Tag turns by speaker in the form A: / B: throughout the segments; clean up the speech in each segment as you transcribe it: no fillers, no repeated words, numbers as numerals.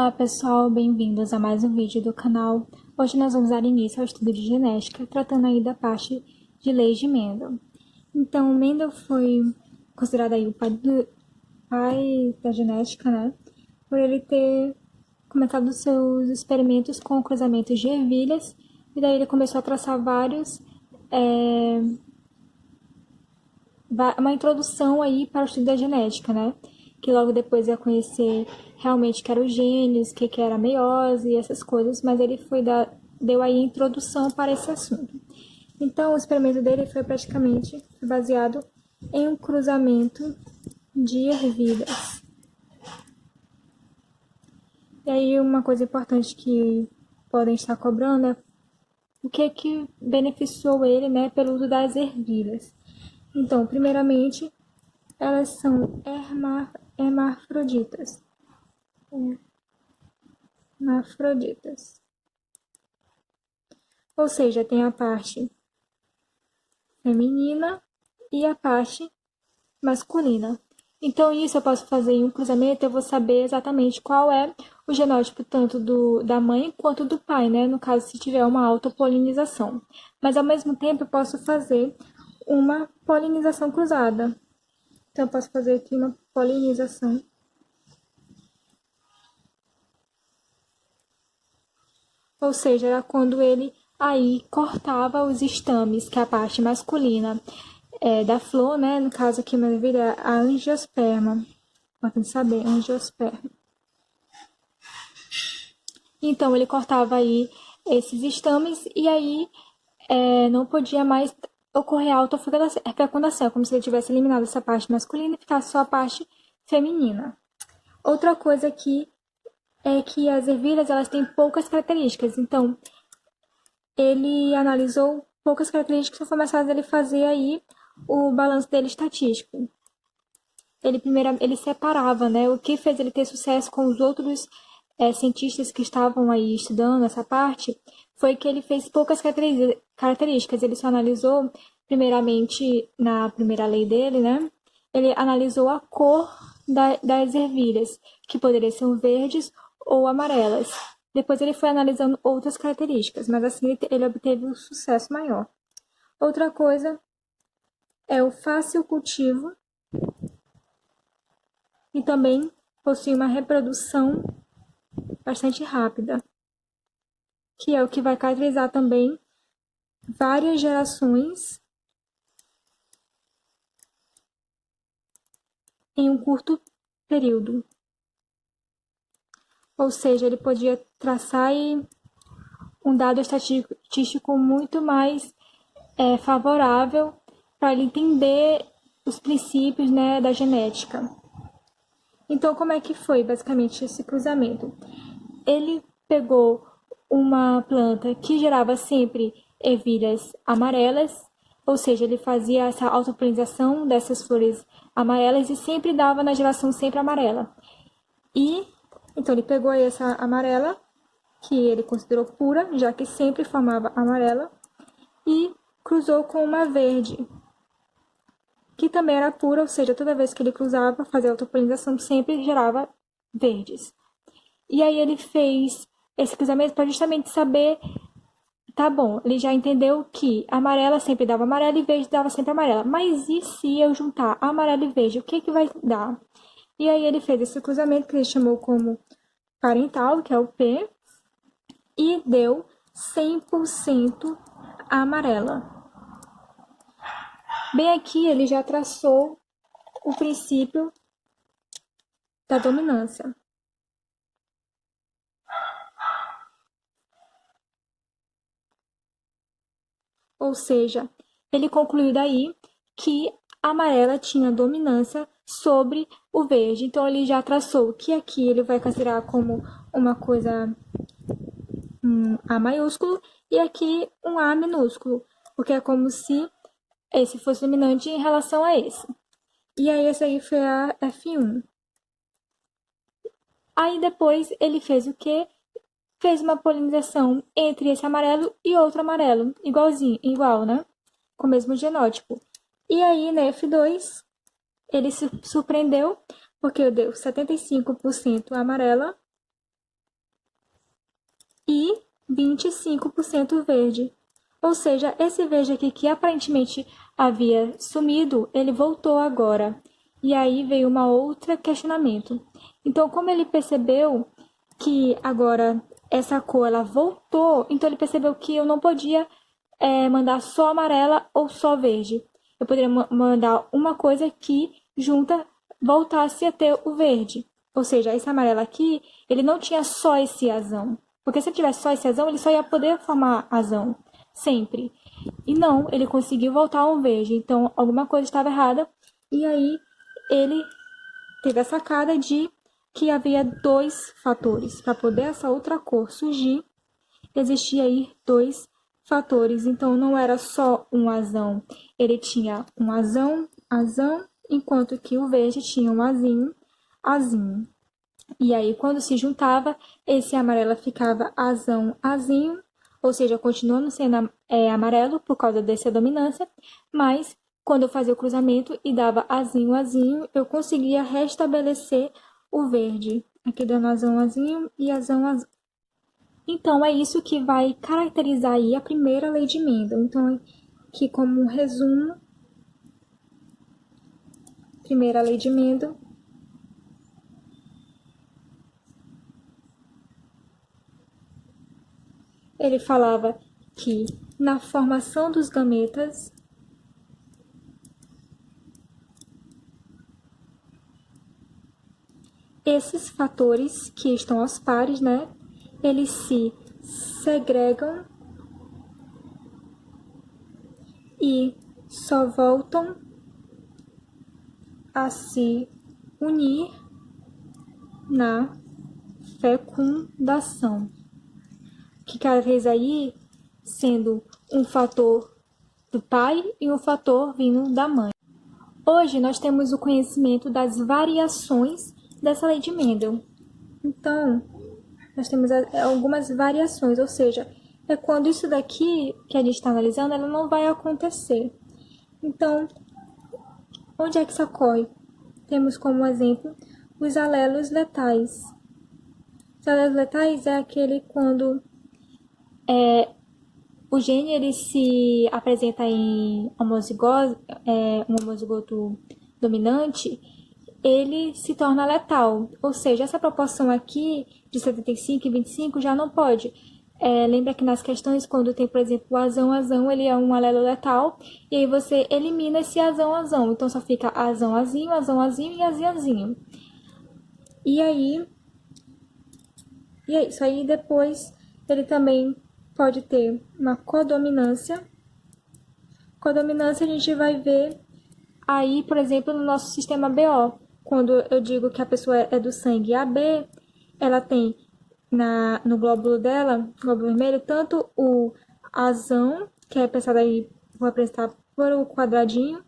A: Olá pessoal, bem-vindos a mais um vídeo do canal. Hoje nós vamos dar início ao estudo de genética, tratando aí da parte de leis de Mendel. Então, Mendel foi considerado aí o pai da genética, né? Por ele ter começado os seus experimentos com cruzamentos de ervilhas, e daí ele começou a traçar uma introdução aí para o estudo da genética, né? Que logo depois ia conhecer realmente que eram os genes, que era a meiose e essas coisas, mas ele deu aí a introdução para esse assunto. Então, o experimento dele foi praticamente baseado em um cruzamento de ervilhas. E aí, uma coisa importante que podem estar cobrando é o que beneficiou ele, né, pelo uso das ervilhas. Então, primeiramente, elas são hermafroditas. Hermafroditas. Ou seja, tem a parte feminina e a parte masculina. Então, isso eu posso fazer em um cruzamento, eu vou saber exatamente qual é o genótipo tanto da mãe quanto do pai, né? No caso, se tiver uma autopolinização. Mas, ao mesmo tempo, eu posso fazer uma polinização cruzada. Então, eu posso fazer aqui uma polinização. Ou seja, era quando ele aí cortava os estames, que é a parte masculina da flor, né? No caso aqui, na vida, é a angiosperma. Importante saber, angiosperma. Então, ele cortava aí esses estames e aí não podia mais ocorrer autofecundação, como se ele tivesse eliminado essa parte masculina e ficasse só a parte feminina. Outra coisa aqui é que as ervilhas elas têm poucas características, então ele analisou poucas características e foi mais fácil ele fazer aí o balanço dele estatístico. Ele separava, né? O que fez ele ter sucesso com os outros cientistas que estavam aí estudando essa parte foi que ele fez poucas características. Ele só analisou, primeiramente, na primeira lei dele, né? Ele analisou a cor das ervilhas, que poderiam ser verdes ou amarelas. Depois ele foi analisando outras características, mas assim ele obteve um sucesso maior. Outra coisa é o fácil cultivo e também possui uma reprodução bastante rápida, que é o que vai caracterizar também várias gerações em um curto período. Ou seja, ele podia traçar um dado estatístico muito mais favorável para ele entender os princípios, né, da genética. Então, como é que foi basicamente esse cruzamento? Ele pegou uma planta que gerava sempre ervilhas amarelas, ou seja, ele fazia essa autopolinização dessas flores amarelas e sempre dava na geração sempre amarela. Então ele pegou essa amarela, que ele considerou pura, já que sempre formava amarela, e cruzou com uma verde, que também era pura, ou seja, toda vez que ele cruzava, fazia autopolinização, sempre gerava verdes. E aí ele fez esse cruzamento para justamente saber, tá bom, ele já entendeu que amarela sempre dava amarela e verde dava sempre amarela. Mas e se eu juntar amarelo e verde, o que vai dar? E aí ele fez esse cruzamento que ele chamou como parental, que é o P, e deu 100% amarela. Bem aqui ele já traçou o princípio da dominância. Ou seja, ele concluiu daí que a amarela tinha dominância sobre o verde. Então, ele já traçou que aqui ele vai considerar como uma coisa A maiúsculo e aqui um A minúsculo, porque é como se esse fosse dominante em relação a esse. E aí, esse aí foi a F1. Aí, depois, ele fez o quê? Fez uma polinização entre esse amarelo e outro amarelo, igual, né? Com o mesmo genótipo. E aí, na F2, ele se surpreendeu, porque deu 75% amarela e 25% verde. Ou seja, esse verde aqui que aparentemente havia sumido, ele voltou agora. E aí veio uma outra questionamento. Então, como ele percebeu que agora essa cor ela voltou, então ele percebeu que eu não podia mandar só amarela ou só verde. Eu poderia mandar uma coisa que junta voltasse a ter o verde. Ou seja, esse amarelo aqui, ele não tinha só esse azão. Porque se ele tivesse só esse azão, ele só ia poder formar azão. Sempre. E não, ele conseguiu voltar ao verde. Então, alguma coisa estava errada. E aí, ele teve a sacada de que havia dois fatores. Para poder essa outra cor surgir, existia aí dois fatores. Então, não era só um azão. Ele tinha um azão, enquanto que o verde tinha um azinho, azinho. E aí, quando se juntava, esse amarelo ficava azão, azinho, ou seja, continuando sendo amarelo por causa dessa dominância, mas quando eu fazia o cruzamento e dava azinho, azinho, eu conseguia restabelecer o verde. Aqui dando azão, azinho e azão, azão. Então, é isso que vai caracterizar aí a primeira lei de Mendel. Então, aqui como um resumo, primeira lei de Mendel. Ele falava que na formação dos gametas, esses fatores que estão aos pares, né, eles se segregam e só voltam a se unir na fecundação, que caracteriza aí sendo um fator do pai e um fator vindo da mãe. Hoje nós temos o conhecimento das variações dessa lei de Mendel. Então, nós temos algumas variações, ou seja, é quando isso daqui que a gente está analisando, ela não vai acontecer. Então, onde é que isso ocorre? Temos como exemplo os alelos letais. Os alelos letais é aquele quando o gene ele se apresenta em homozigose, um homozigoto dominante, ele se torna letal. Ou seja, essa proporção aqui de 75 e 25 já não pode. Lembra que nas questões, quando tem, por exemplo, o azão, ele é um alelo letal, e aí você elimina esse azão. Então só fica azão, azinho e azinho. E aí, é isso. Aí depois ele também pode ter uma codominância. Codominância a gente vai ver aí, por exemplo, no nosso sistema BO. Quando eu digo que a pessoa é do sangue AB, ela tem no glóbulo dela, glóbulo vermelho, tanto o azão, que é representado aí, vou apresentar por o quadradinho,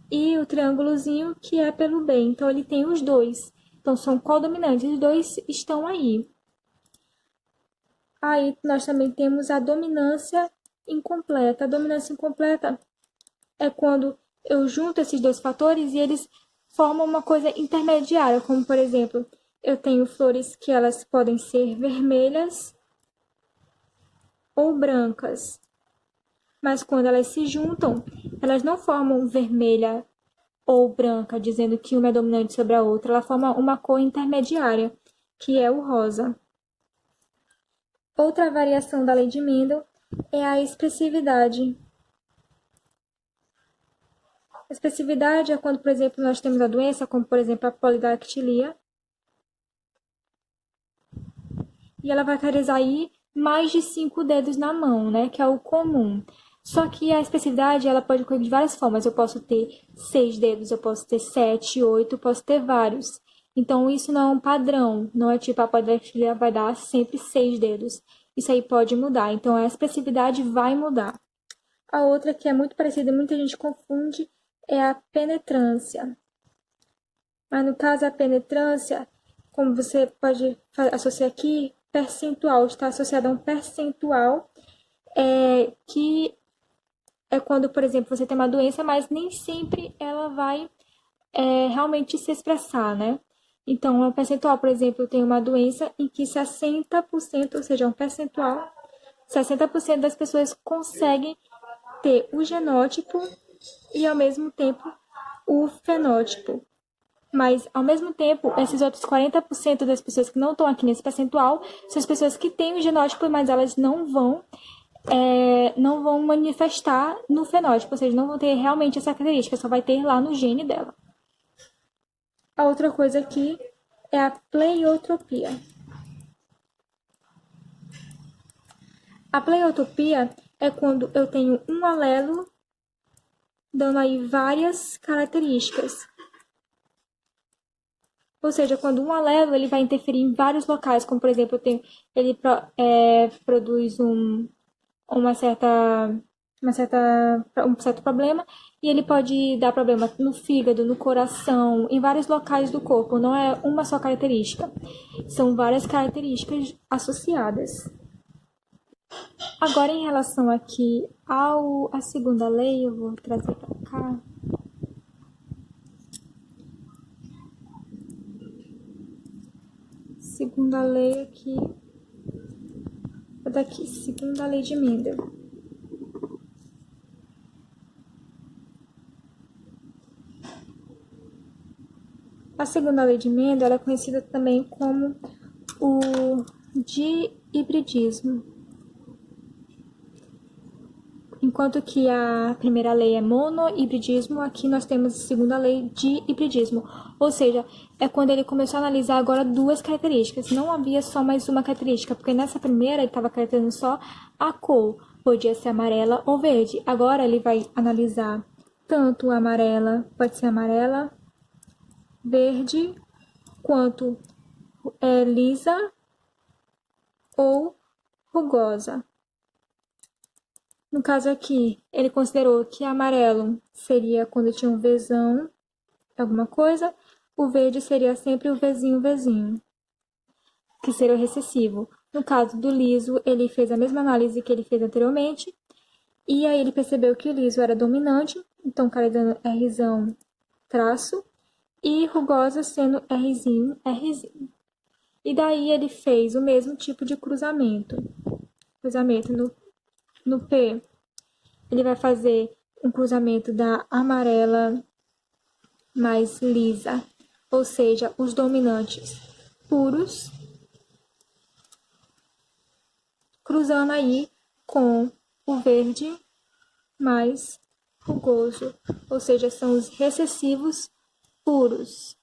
A: e o triângulozinho, que é pelo B. Então, ele tem os dois. Então, são codominantes. Os dois estão aí. Aí, nós também temos a dominância incompleta. A dominância incompleta é quando eu junto esses dois fatores e eles formam uma coisa intermediária, como, por exemplo, eu tenho flores que elas podem ser vermelhas ou brancas, mas quando elas se juntam, elas não formam vermelha ou branca, dizendo que uma é dominante sobre a outra, ela forma uma cor intermediária, que é o rosa. Outra variação da lei de Mendel é a expressividade. A expressividade é quando, por exemplo, nós temos a doença, como por exemplo a polidactilia, e ela vai caracterizar aí mais de 5 dedos na mão, né, que é o comum. Só que a expressividade, ela pode ocorrer de várias formas. Eu posso ter 6 dedos, eu posso ter 7, 8, eu posso ter vários. Então, isso não é um padrão. Não é tipo, a polidactilia vai dar sempre 6 dedos. Isso aí pode mudar. Então, a expressividade vai mudar. A outra que é muito parecida, muita gente confunde, é a penetrância. Mas no caso, a penetrância, como você pode associar aqui, percentual, está associado a um percentual que é quando, por exemplo, você tem uma doença, mas nem sempre ela vai realmente se expressar, né? Então, o percentual, por exemplo, tem uma doença em que 60%, ou seja, um percentual, 60% das pessoas conseguem ter o genótipo e, ao mesmo tempo, o fenótipo. Mas, ao mesmo tempo, esses outros 40% das pessoas que não estão aqui nesse percentual são as pessoas que têm o genótipo, mas elas não vão manifestar no fenótipo, ou seja, não vão ter realmente essa característica, só vai ter lá no gene dela. A outra coisa aqui é a pleiotropia. A pleiotropia é quando eu tenho um alelo dando aí várias características. Ou seja, quando um alelo ele vai interferir em vários locais, como por exemplo, ele produz uma certa, um certo problema e ele pode dar problema no fígado, no coração, em vários locais do corpo. Não é uma só característica, são várias características associadas. Agora, em relação aqui à segunda lei, eu vou trazer para cá. Segunda lei aqui. Daqui, segunda lei de Mendel. A segunda lei de Mendel é conhecida também como o dihibridismo. Enquanto que a primeira lei é monohibridismo, aqui nós temos a segunda lei de hibridismo. Ou seja, é quando ele começou a analisar agora duas características. Não havia só mais uma característica, porque nessa primeira ele estava caracterizando só a cor. Podia ser amarela ou verde. Agora ele vai analisar tanto a amarela, pode ser amarela, verde, quanto lisa ou rugosa. No caso aqui, ele considerou que amarelo seria quando tinha um Vzão, alguma coisa, o verde seria sempre o Vzinho, que seria o recessivo. No caso do liso, ele fez a mesma análise que ele fez anteriormente, e aí ele percebeu que o liso era dominante, então carregando Rzão traço, e rugosa sendo Rzinho. E daí ele fez o mesmo tipo de cruzamento no P. Ele vai fazer um cruzamento da amarela mais lisa, ou seja, os dominantes puros, cruzando aí com o verde mais rugoso, ou seja, são os recessivos puros.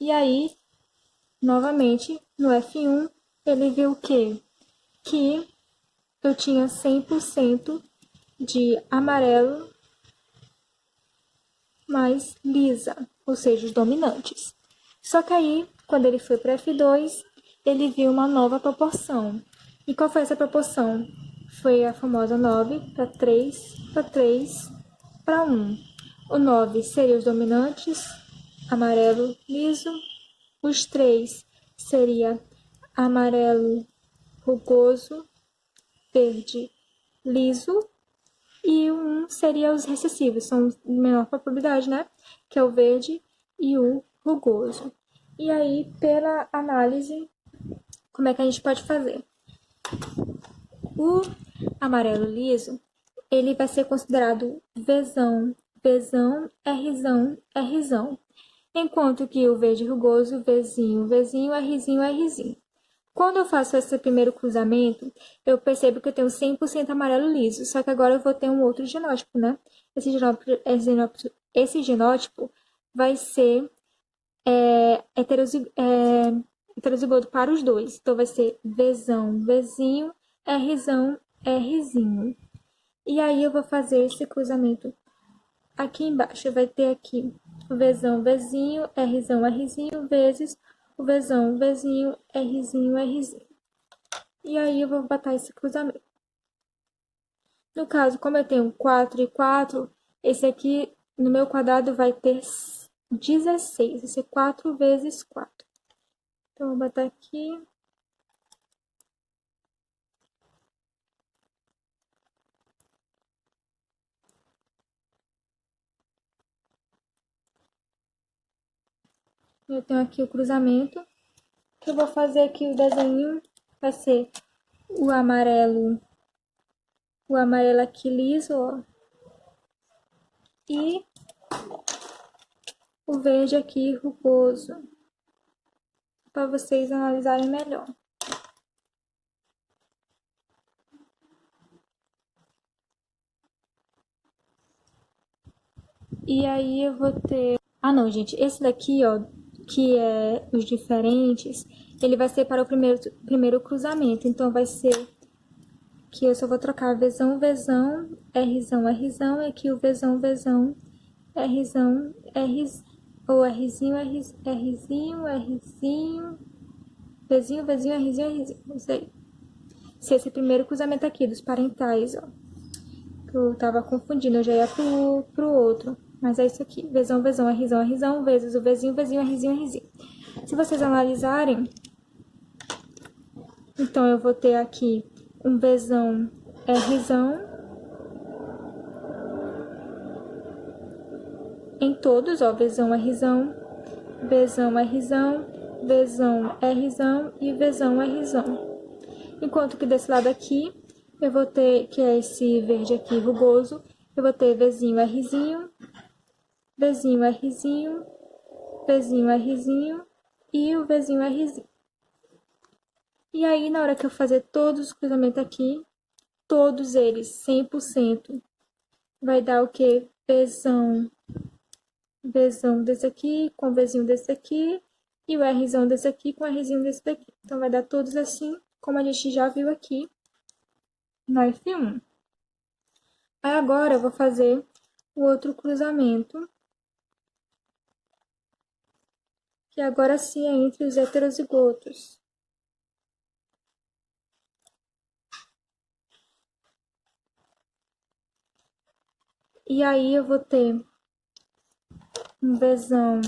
A: E aí, novamente, no F1, ele viu o quê? Que eu tinha 100% de amarelo mais lisa, ou seja, os dominantes. Só que aí, quando ele foi para F2, ele viu uma nova proporção. E qual foi essa proporção? Foi a famosa 9 para 3, para 3, para 1. O 9 seria os dominantes, amarelo liso. Os 3 seria amarelo rugoso, verde liso. E o 1 seria os recessivos, são de menor probabilidade, né? Que é o verde e o rugoso. E aí, pela análise, como é que a gente pode fazer? O amarelo liso, ele vai ser considerado Vzão, Rzão, Rzão. Enquanto que o verde rugoso, Vzinho, Rzinho, Rzinho. Quando eu faço esse primeiro cruzamento, eu percebo que eu tenho 100% amarelo liso, só que agora eu vou ter um outro genótipo, né? Esse genótipo vai ser heterozigoto para os dois. Então, vai ser Vzão, Vzinho, Rzão, Rzinho. E aí, eu vou fazer esse cruzamento aqui embaixo. Vai ter aqui o Vzão, Vzinho, Rzão, Rzinho, vezes o Vzão, Vzinho, Rzinho, Rzinho. E aí, eu vou botar esse cruzamento. No caso, como eu tenho 4 e 4, esse aqui no meu quadrado vai ter 16. Vai ser 4 vezes 4. Então, vou botar aqui. Eu tenho aqui o cruzamento. Eu vou fazer aqui o desenho, vai ser o amarelo aqui liso, ó. E o verde aqui rugoso, para vocês analisarem melhor. E aí eu vou ter... Ah, não, gente, esse daqui, ó, que é os diferentes, ele vai ser para o primeiro cruzamento. Então, vai ser que eu só vou trocar Vzão, Vzão, Rzão, Rzão, e aqui o Vzão, Vzão, Rzão, R, ou Rzinho, Rzinho, Rzinho, Vzinho, Vzinho, Rzinho, Rzinho, isso aí. Esse primeiro cruzamento aqui dos parentais, ó, que eu tava confundindo, eu já ia pro outro. Mas é isso aqui, Vzão, Vzão, Rzão, Rzão, vezes o Vzinho, Vzinho, Rzinho, Rzinho. Se vocês analisarem, então eu vou ter aqui um Vzão, Rzão, em todos, ó, Vzão, Rzão, Vzão, Rzão, Vzão, Rzão e Vzão, Rzão. Enquanto que desse lado aqui, eu vou ter, que é esse verde aqui rugoso, eu vou ter Vzinho, Rzinho, Vzinho, Rzinho, Vzinho, Rzinho e o Vzinho, Rzinho. E aí, na hora que eu fazer todos os cruzamentos aqui, todos eles 100%, vai dar o quê? Vzão, Vzão desse aqui, com Vzinho desse aqui, e o Rzão desse aqui, com Rzinho desse daqui. Então, vai dar todos assim, como a gente já viu aqui no F1. Aí, agora, eu vou fazer o outro cruzamento, que agora sim é entre os heterozigotos. E aí, eu vou ter um Vzão,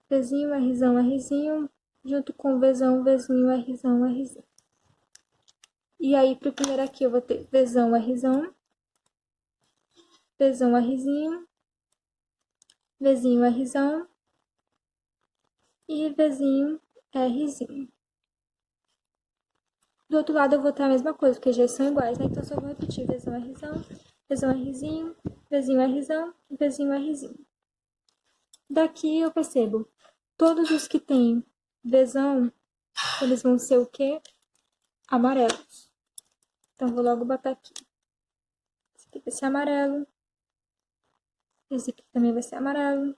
A: Vzinho, Rzão, Rzinho, junto com Vzão, Vzinho, Rzão, Rzinho. E aí, pro primeiro aqui, eu vou ter Vzão, Rzão, Vzão, Rzinho, Vzinho, Rzão e Vzinho, Rzinho. Do outro lado, eu vou ter a mesma coisa, porque já são iguais, né? Então, só vou repetir Vzão, Rzão, Vzão, Rzinho, Vzinho, Rzão e Vzinho, Rzinho. Daqui, eu percebo, todos os que tem Vzão, eles vão ser o quê? Amarelos. Então, vou logo botar aqui. Esse aqui vai ser amarelo. Esse aqui também vai ser amarelo.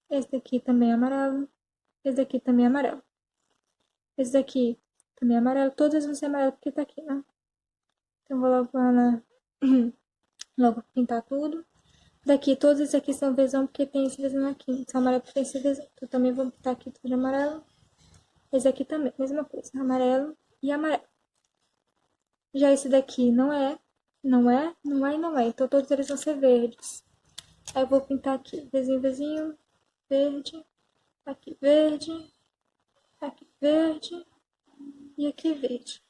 A: Esse daqui também é amarelo. Esse daqui também é amarelo. Esse daqui também é amarelo. Todos vão ser amarelos porque tá aqui, né? Então, vou logo lá logo pintar tudo. Daqui, todos esses aqui são Vzão porque tem esse Vzão aqui. São amarelo porque tem esse Vzão. Então, também vou pintar aqui tudo de amarelo. Esse aqui também, mesma coisa. Amarelo e amarelo. Já esse daqui não é, não é, não é e não é. Então, todos eles vão ser verdes. Aí, eu vou pintar aqui. Vzinho, Vzinho, verde. Aqui, verde. Aqui, verde. E aqui, verde.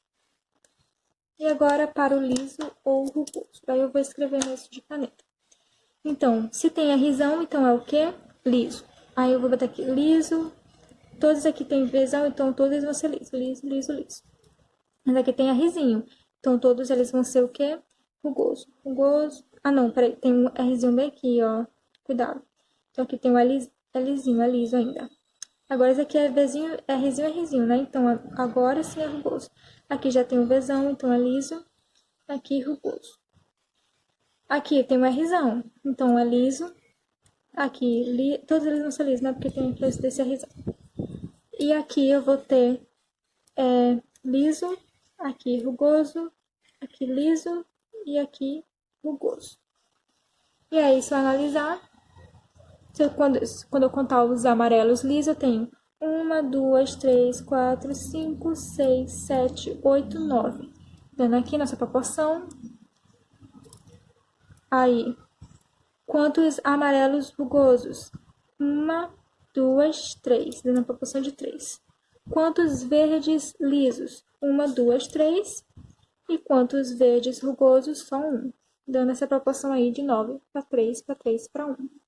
A: E agora, para o liso ou rugoso. Aí, eu vou escrever nesse de caneta. Então, se tem Rzão, então é o quê? Liso. Aí, eu vou botar aqui, liso. Todos aqui tem Vzão, então todos vão ser liso. Liso, liso, liso. Mas aqui tem Rzinho. Então, todos eles vão ser o quê? Rugoso. Rugoso. Ah, não, peraí. Tem um Rzinho bem aqui, ó. Cuidado. Então, aqui tem um Lzinho, é liso ainda. Agora, esse aqui é Vzinho, é Rzinho, né? Então, agora sim é rugoso. Aqui já tem o Vzão, então é liso. Aqui, rugoso. Aqui tem o Rzão, então é liso. Aqui, todos eles vão ser lisos, né? Porque tem a influência desse Rzão. E aqui eu vou ter liso, aqui rugoso, aqui liso e aqui rugoso. E aí, se eu analisar, quando eu contar os amarelos lisos, eu tenho 1, 2, 3, 4, 5, 6, 7, 8, 9. Dando aqui nossa proporção. Aí, quantos amarelos rugosos? 1, 2, 3, dando a proporção de 3. Quantos verdes lisos? 1, 2, 3. E quantos verdes rugosos? Só 1. Dando essa proporção aí de 9 para 3, para 3, para 1.